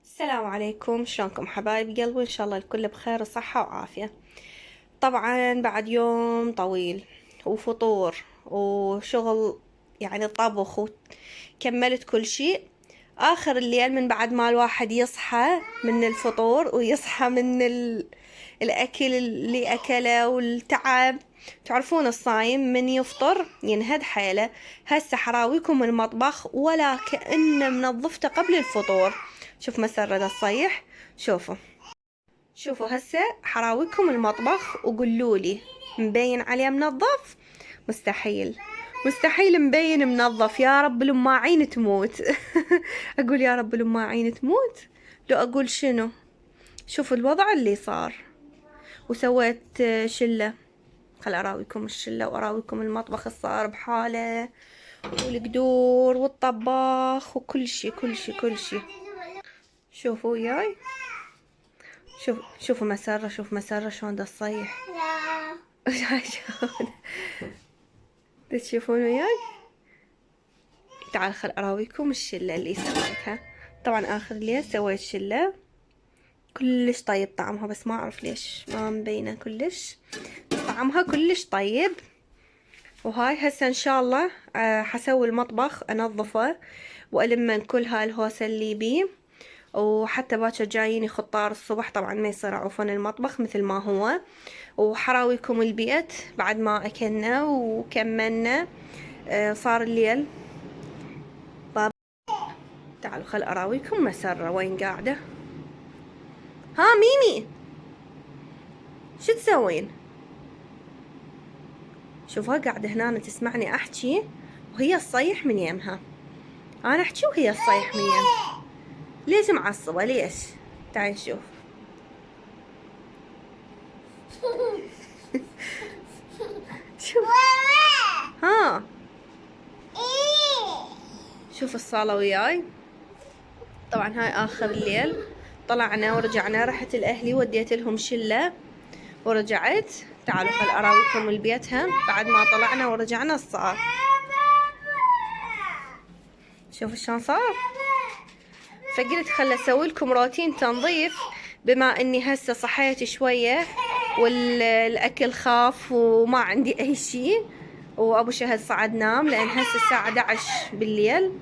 السلام عليكم، شلونكم حبايب قلبي؟ ان شاء الله الكل بخير وصحة وعافية. طبعا بعد يوم طويل وفطور وشغل، يعني طبخ، وكملت كل شيء. اخر الليل من بعد ما الواحد يصحى من الفطور ويصحى من الاكل اللي اكله والتعب. تعرفون الصايم من يفطر ينهد حيله. هسه حراويكم المطبخ ولا كأنه منظفته قبل الفطور. شوف مسرة الصيح. شوفوا شوفوا هسه حراويكم المطبخ وقولولي مبين عليه منظف؟ مستحيل. مستحيل مبين منظف. يا رب الأماعين تموت. أقول يا رب الأماعين تموت لو أقول شنو. شوفوا الوضع اللي صار. وسويت شلة. خل أراويكم الشلة وأراويكم المطبخ الصار بحاله، والقدور والطباخ وكل شي كل شي كل شي. شوفوا وياي. شوفوا مسرة، شوف مسرة شلون دا تصيح. شلون تشوفون وياي. تعال خل اراويكم الشلة اللي سويتها. طبعا اخر ليل سويت شلة كلش طيب طعمها، بس ما اعرف ليش ما مبينة كلش. طعمها كلش طيب. وهاي هسه ان شاء الله حسوي المطبخ انظفه والم من كل هاي الهوسة اللي بيه. وحتى باكر جاييني خطار الصبح، طبعا ما يصير اعوفون المطبخ مثل ما هو. وحراويكم البيت بعد ما اكلنا وكملنا. صار الليل. بابا تعالوا خل اراويكم مسرة وين قاعدة. ها ميمي، شو تسوين؟ شوفها قاعدة هنا تسمعني احكي وهي تصيح من يمها. انا احكي وهي تصيح من يمها. ليش معصبة ليش؟ تعال نشوف. شوف. ها شوف الصالة وياي. طبعا هاي اخر الليل. طلعنا ورجعنا، رحت الاهلي وديت لهم شلة ورجعت. تعالوا خل اراويكم البيت هم بعد ما طلعنا ورجعنا الصار. شوفوا شلون صار. فقلت خل اسوي لكم روتين تنظيف، بما اني هسه صحيت شويه والاكل خاف وما عندي اي شيء. وابو شهد صعد نام لان هسه الساعه 11 بالليل.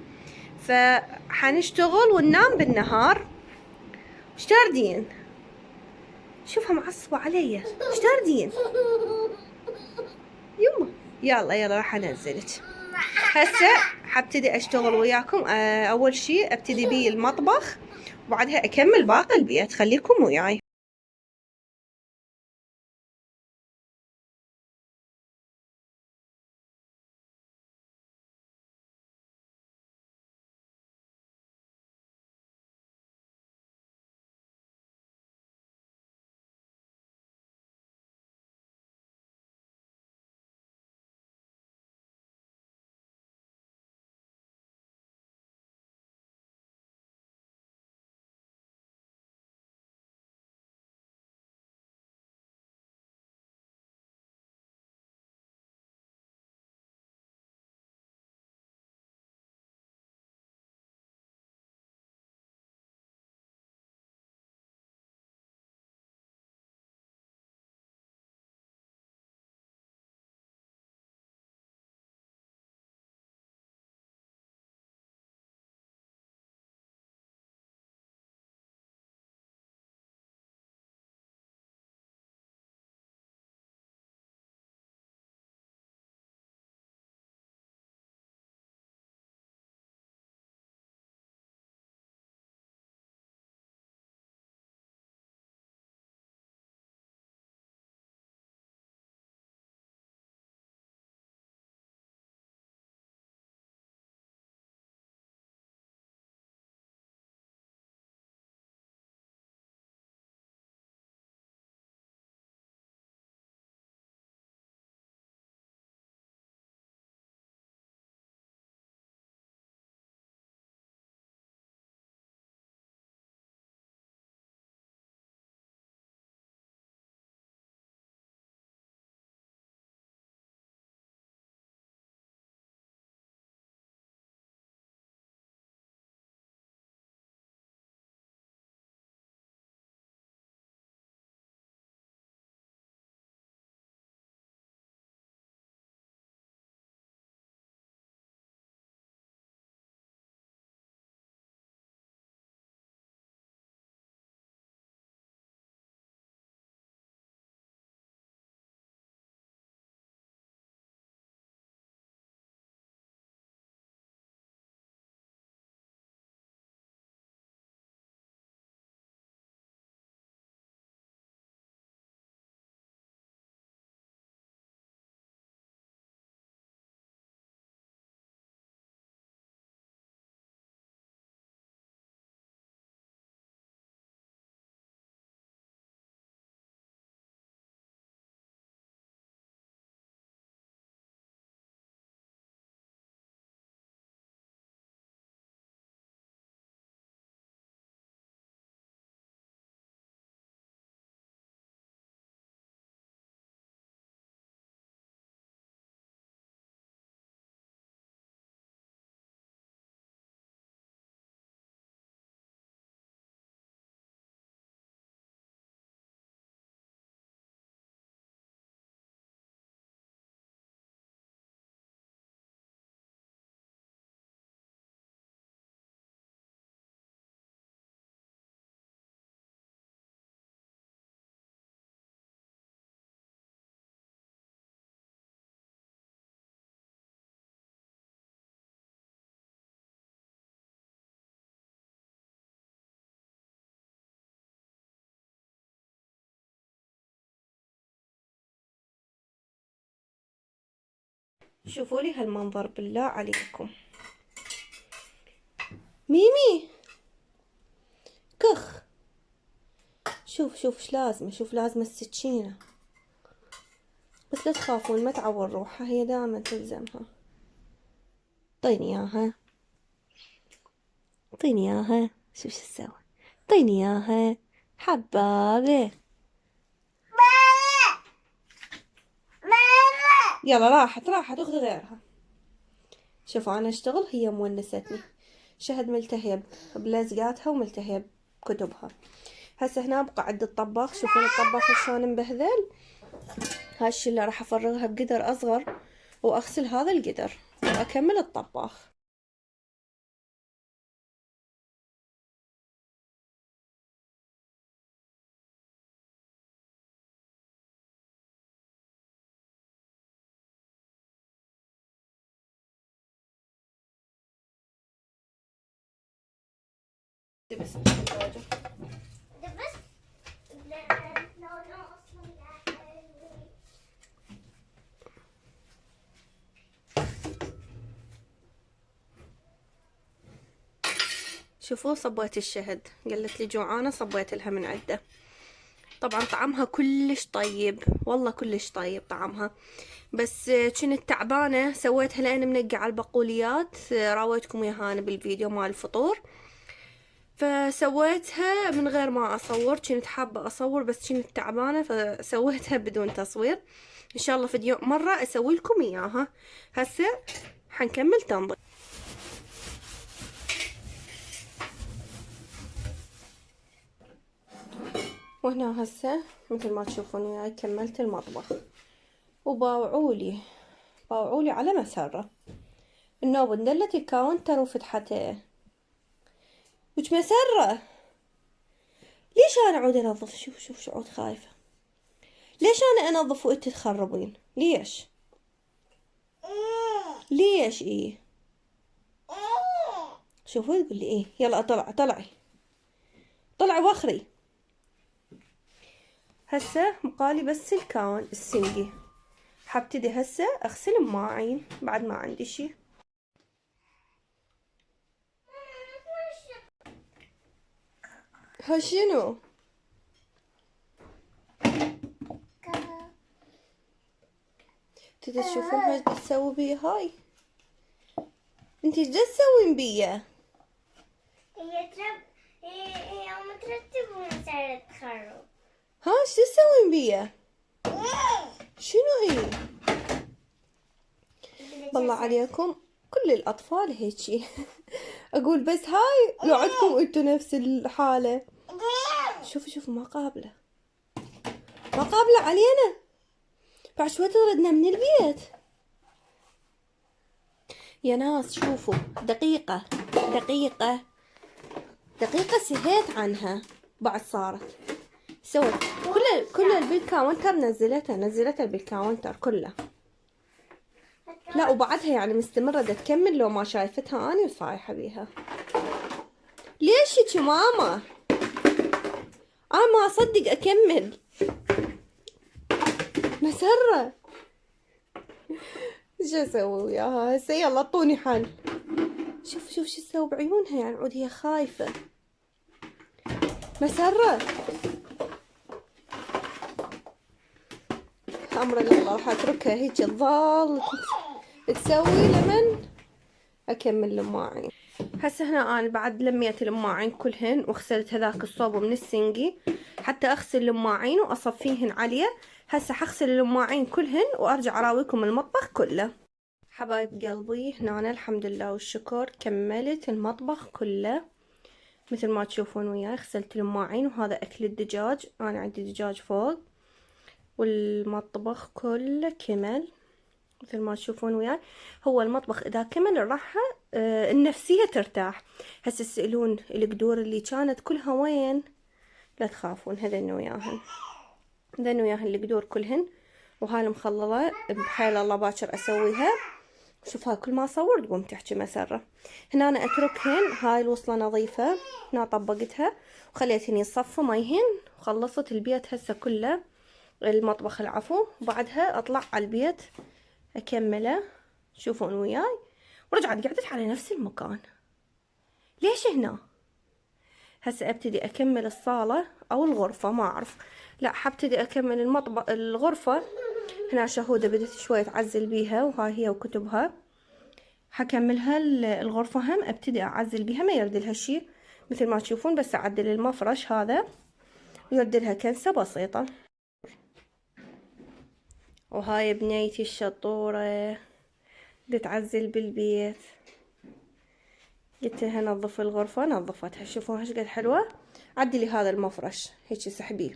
فحنشتغل وننام بالنهار. ايش تردين؟ شوفها معصبه علي. ايش تردين؟ يما يلا يلا راح انزلك. هسه حبتدي اشتغل وياكم. اول شي ابتدي بيه المطبخ وبعدها اكمل باقي البيت. خليكم وياي. شوفوا لي هالمنظر بالله عليكم. ميمي كخ، شوف شوف ايش لازمه، شوف لازمه السكينه، بس لا تخافون ما تعور روحها، هي دائما تلزمها. اعطيني اياها، اعطيني اياها، شوف شو تسوي، اعطيني اياها حبابه. يلا راحت اخذ غيرها. شوفوا انا اشتغل هي مونستني، شهد ملتهية بلزقاتها وملتهية بكتبها. هسه هنا بقعد الطباخ، شوفون الطباخ شلون مبهذل. هالشي اللي راح افرغها بقدر اصغر واغسل هذا القدر واكمل الطباخ. بس شوفوا صبيت الشهد، قالت لي جوعانة صبيت لها من عده. طبعا طعمها كلش طيب، والله كلش طيب طعمها، بس كنت تعبانة سويتها لأن منقعة البقوليات، راويتكم اياها أنا بالفيديو مال الفطور، فسويتها من غير ما أصور، كنت حابة أصور بس كنت تعبانة فسويتها بدون تصوير. إن شاء الله فيديو مرة أسوي لكم إياها. هسه حنكمل تنظيف. وهنا هسه مثل ما تشوفون وياي كملت المطبخ، وباوعولي على مسرة النوب اندلت الكاونتر وفتحته. وش مسرة؟ ليش انا اعود انظف؟ شوف شوف شعود خايفة. ليش انا انظف وانت تخربين؟ ليش؟ ليش ايه؟ شوفوا تقول لي ايه، يلا طلعي وخري. هسه بقالي بس الكاون السنقي، حبتدي هسه اغسل المواعين بعد ما عندي شي. ها شنو؟ تشوفون ايش تسوي بي هاي؟ انتي ايش تسوين بيا؟ هي مترتب ومسار التخرج. ها ايش تسوين بيا؟ شنو هي؟ بالله عليكم كل الاطفال هيجي. اقول بس هاي لو عندكم انتو نفس الحالة. شوفوا ما قابلة علينا، بعد شوي تطردنا من البيت. يا ناس شوفوا دقيقة سهيت عنها، بعد صارت سوت كل بالكاونتر، نزلتها بالكاونتر كله. لا وبعدها يعني مستمرة دا تكمل، لو ما شايفتها اني وصايحة بيها. ليش هيك ماما؟ ما اصدق اكمل. مسرة شو اسوي وياها هسه؟ يلا اعطوني حل. شوف شو تسوي بعيونها، يعني عود هي خايفة. مسرة امر الله راح اتركها هيك تظل تسوي لمن اكمل المواعين. هسه هنا انا بعد لميت المواعين كلهن وغسلت هذاك الصوب من السنقي حتى اغسل المواعين واصفيهن عليه. هسه حغسل المواعين كلهن وارجع اراويكم المطبخ كله. حبايب قلبي هنا أنا الحمد لله والشكر كملت المطبخ كله مثل ما تشوفون وياي. غسلت المواعين وهذا اكل الدجاج، انا عندي دجاج فوق، والمطبخ كله كمل مثل ما تشوفون وياي. هو المطبخ اذا كمل راح النفسية ترتاح. هسه تسألون القدور اللي كانت كلها وين؟ لا تخافون هذن وياهن، القدور كلهن، وهاي المخللة بحيل الله باكر اسويها. شوف هاي كل ما اصور تقوم تحكي مسرة. هنا انا اتركهن، هاي الوصلة نظيفة هنا طبقتها وخليتهن يصفوا ميهن، وخلصت البيت هسه كله، المطبخ العفو. وبعدها اطلع على البيت اكمله تشوفون وياي، ورجعت قعدت على نفس المكان. ليش هنا؟ هسه ابتدي اكمل الصالة او الغرفة، ما اعرف. لا، حبتدي اكمل المطبخ الغرفة. هنا شهودة بدت شوي تعزل بيها، وهاي هي وكتبها. حكملها الغرفة هم ابتدي اعزل بيها، ما يرد لها شي مثل ما تشوفون، بس اعدل المفرش هذا ويرد لها كنسة بسيطة. وهاي بنيتي الشطورة بتعزل بالبيت، قلت لها نظف الغرفة، نظفتها. شوفوا ايش قد حلوة. عدلي هذا المفرش هيك سحبيه،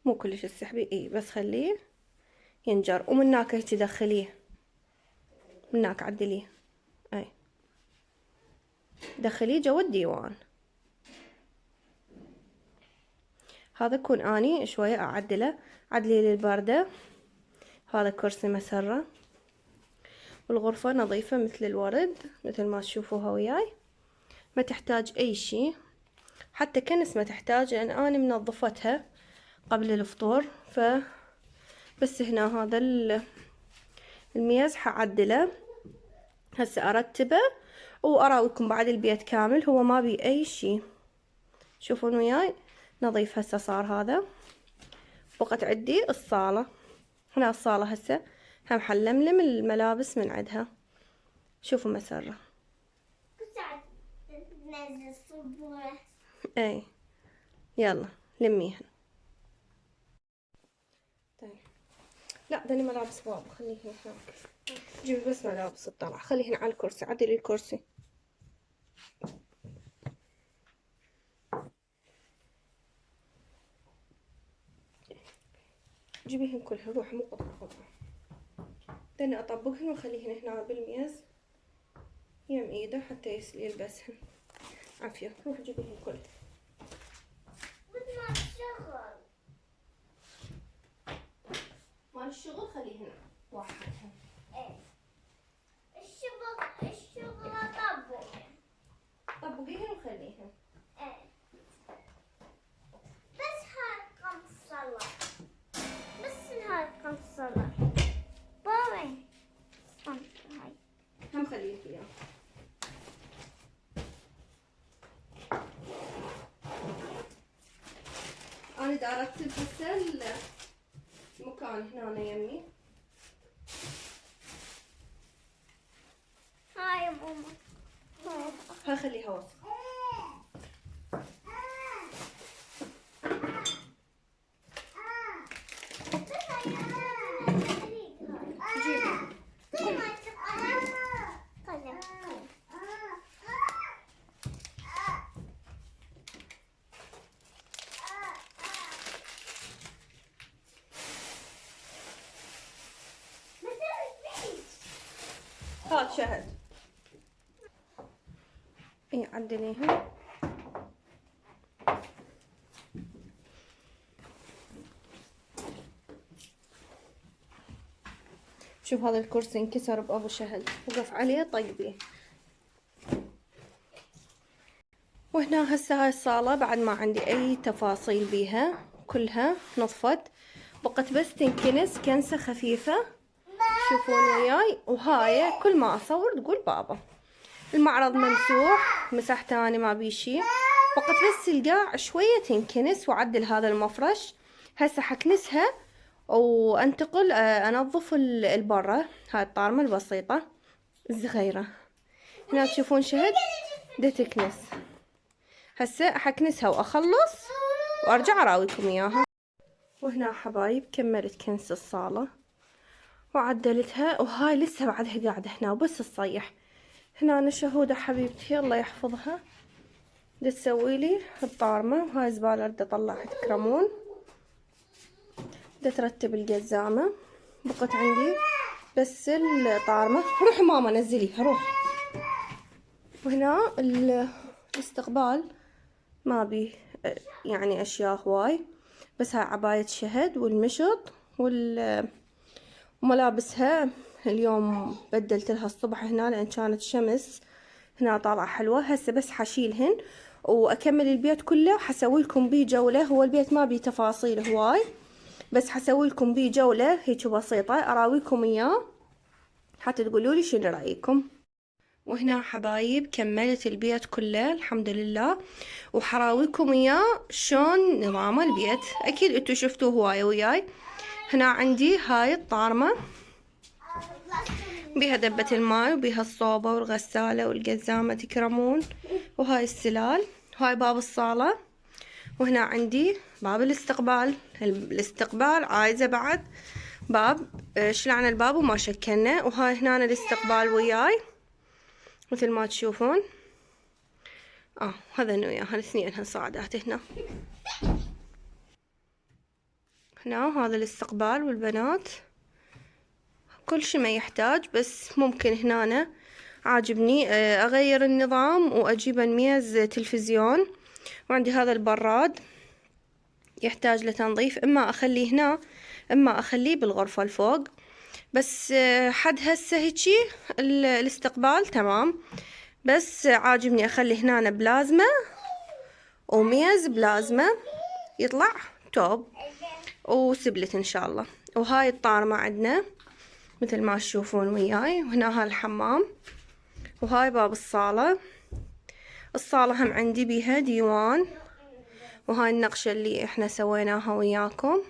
مو كلش تسحبيه، اي بس خليه ينجر. ومن هناك هيك دخليه، من هناك عدليه، اي دخليه جوا الديوان. هذا كون اني شوية اعدله. عدلي للباردة. هذا كرسي مسرة، والغرفة نظيفة مثل الورد مثل ما تشوفوها وياي، ما تحتاج اي شي، حتى كنس ما تحتاج، لان اني منظفتها قبل الفطور. بس هنا هذا الميز حعدله هسه ارتبه واراويكم بعد البيت كامل. هو ما بي اي شي، شوفون وياي نظيف. هسه صار هذا. بقت عندي الصالة. هنا الصالة هسه هم حلملم الملابس من عندها. شوفوا مسرة. تنزل الصبورة. اي يلا لميهن. طيب لا دني ملابس بابا، خليهن هناك. جيبي بس ملابس الطلع، خليهن على الكرسي. عدلي الكرسي. جيبيهن كلهن، روحي مو قطعة. دني اطبقهن واخليهن هنا بالميز يم ايده حتى يلبسهن. عافية. روحي جيبيهن كلهن. بدنا الشغل. مال الشغل خليهن واحدهم. ايه الشغل اطبق. طبقيهن وخليهن. ايه بس هاي قمص صلاة، بس هاي قمص صلاة بابا. هاي هم خليك اياه. انا دا ارتب هسه المكان هنا يمي. هاي ماما. هاي خليها وسخ. هات شهد. اي عدليها. شوف هذا الكرسي انكسر بابو شهد، وقف عليه طق بيه. وهنا هسه هاي الصالة بعد ما عندي اي تفاصيل بيها، كلها نطفت، بقت بس تنكنس كنسة خفيفة. شوفون وياي. وهاي كل ما اصور تقول بابا. المعرض ممسوح، مسحته اني ما بيه شي، بقت بس القاع شوية تنكنس. وعدل هذا المفرش. هسه حكنسها وانتقل انظف البرة. هاي الطارمة البسيطة الصغيرة. هنا تشوفون شهد دا تكنس. هسه حكنسها واخلص وارجع اراويكم اياها. وهنا حبايب كملت كنس الصالة وعدلتها، وهاي لسه بعدها قاعدة هنا وبس تصيح. هنا أنا شهودة حبيبتي الله يحفظها دا تسوي لي الطارمة. وهاي زبالة اريد اطلعها تكرمون. دا ترتب القزامة. بقت عندي بس الطارمة. روحي ماما نزليها روح. وهنا الاستقبال ما بي يعني اشياء هواي، بس هاي عباية شهد والمشط وملابسها. اليوم بدلت لها الصبح هنا لان كانت شمس هنا طالعة حلوة. هسه بس حشيلهن واكمل البيت كله، حسوي لكم بيه جولة. هو البيت ما بيه تفاصيل هواي، بس حسوي لكم بيه جولة هيك بسيطة اراويكم اياه حتى تقولولي شنو رأيكم. وهنا حبايب كملت البيت كله الحمد لله، وحراويكم اياه شلون نظام البيت. اكيد انتو شفتوه هواية وياي. هنا عندي هاي الطارمة بيها دبة الماي وبيها الصوبة والغسالة والقزامة تكرمون، وهاي السلال، وهاي باب الصالة. وهنا عندي باب الاستقبال. الاستقبال عايزة بعد باب شلعنا الباب وما شكلنا. وهاي هنا الاستقبال وياي مثل ما تشوفون. هذا وياها الاثنين صاعدات هنا. هنا هذا الاستقبال والبنات كل شي ما يحتاج، بس ممكن هنا عاجبني اغير النظام واجيب ميز تلفزيون. وعندي هذا البراد يحتاج لتنظيف، اما اخليه هنا اما اخليه بالغرفة الفوق. بس حد هسه هيجي الاستقبال تمام، بس عاجبني اخلي هنا بلازمة وميز بلازمة يطلع توب وسبلت ان شاء الله. وهاي الطارمة عندنا مثل ما تشوفون وياي. وهنا هاي الحمام، وهاي باب الصالة. الصالة هم عندي بيها ديوان، وهاي النقشة اللي احنا سويناها وياكم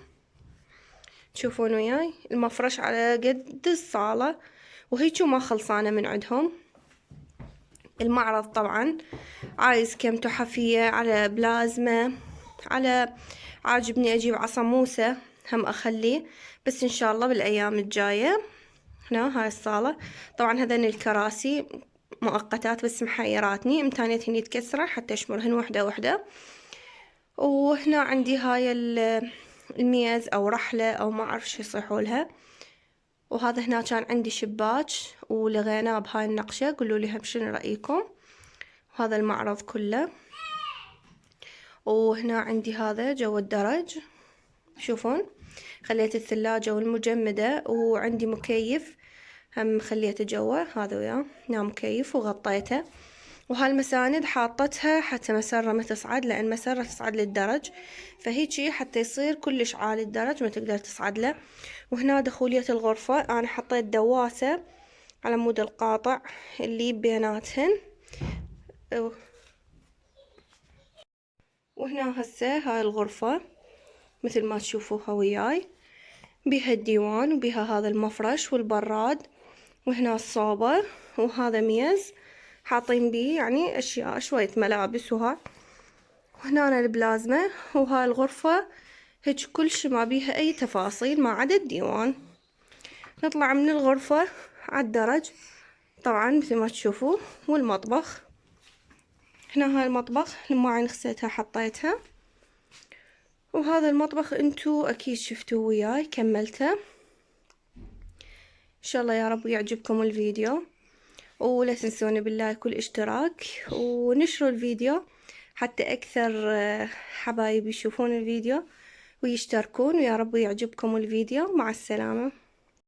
تشوفون وياي. المفرش على قد الصالة وهيجو ما خلصانة من عندهم. المعرض طبعا عايز كم تحفية على بلازمة على عاجبني اجيب عصا موسى هم اخليه، بس ان شاء الله بالايام الجاية. هنا هاي الصالة طبعا هذين الكراسي مؤقتات بس محيراتني، امتانيتهن يتكسرن حتى اشمرهن وحدة وحدة. وهنا عندي هاي الميز او رحلة او ما اعرف شو يصيحولها. وهذا هنا كان عندي شباك ولغيناه بهاي النقشة، قولوا لي هم شنو رأيكم. وهذا المعرض كله. وهنا عندي هذا جو الدرج شوفون، خليت الثلاجة والمجمدة، وعندي مكيف هم خليته جوا هذا وياه. هنا مكيف وغطيته. وهالمساند حاطتها حتى مسرة ما تصعد، لأن مسرة تصعد للدرج، فهيجي حتى يصير كلش عالي الدرج ما تقدر تصعد له. وهنا دخولية الغرفة أنا حطيت دواسة على مود القاطع اللي بيناتهن. وهنا هسه هاي الغرفة مثل ما تشوفوها وياي، بيها الديوان وبيها هذا المفرش والبراد. وهنا الصوبة، وهذا ميز حاطين بيه يعني اشياء شوية ملابس وهاي. وهنا البلازمة. وهاي الغرفة هيك كل شي ما بيها اي تفاصيل ما عدا الديوان. نطلع من الغرفة على الدرج طبعا مثل ما تشوفوا، والمطبخ. هنا هاي المطبخ المواعين غسلتها حطيتها. وهذا المطبخ انتو اكيد شفتوه وياي كملته. ان شاء الله يا رب يعجبكم الفيديو، ولا تنسوني باللايك والاشتراك ونشروا الفيديو حتى اكثر حبايب يشوفون الفيديو ويشتركون. ويا رب يعجبكم الفيديو. مع السلامة.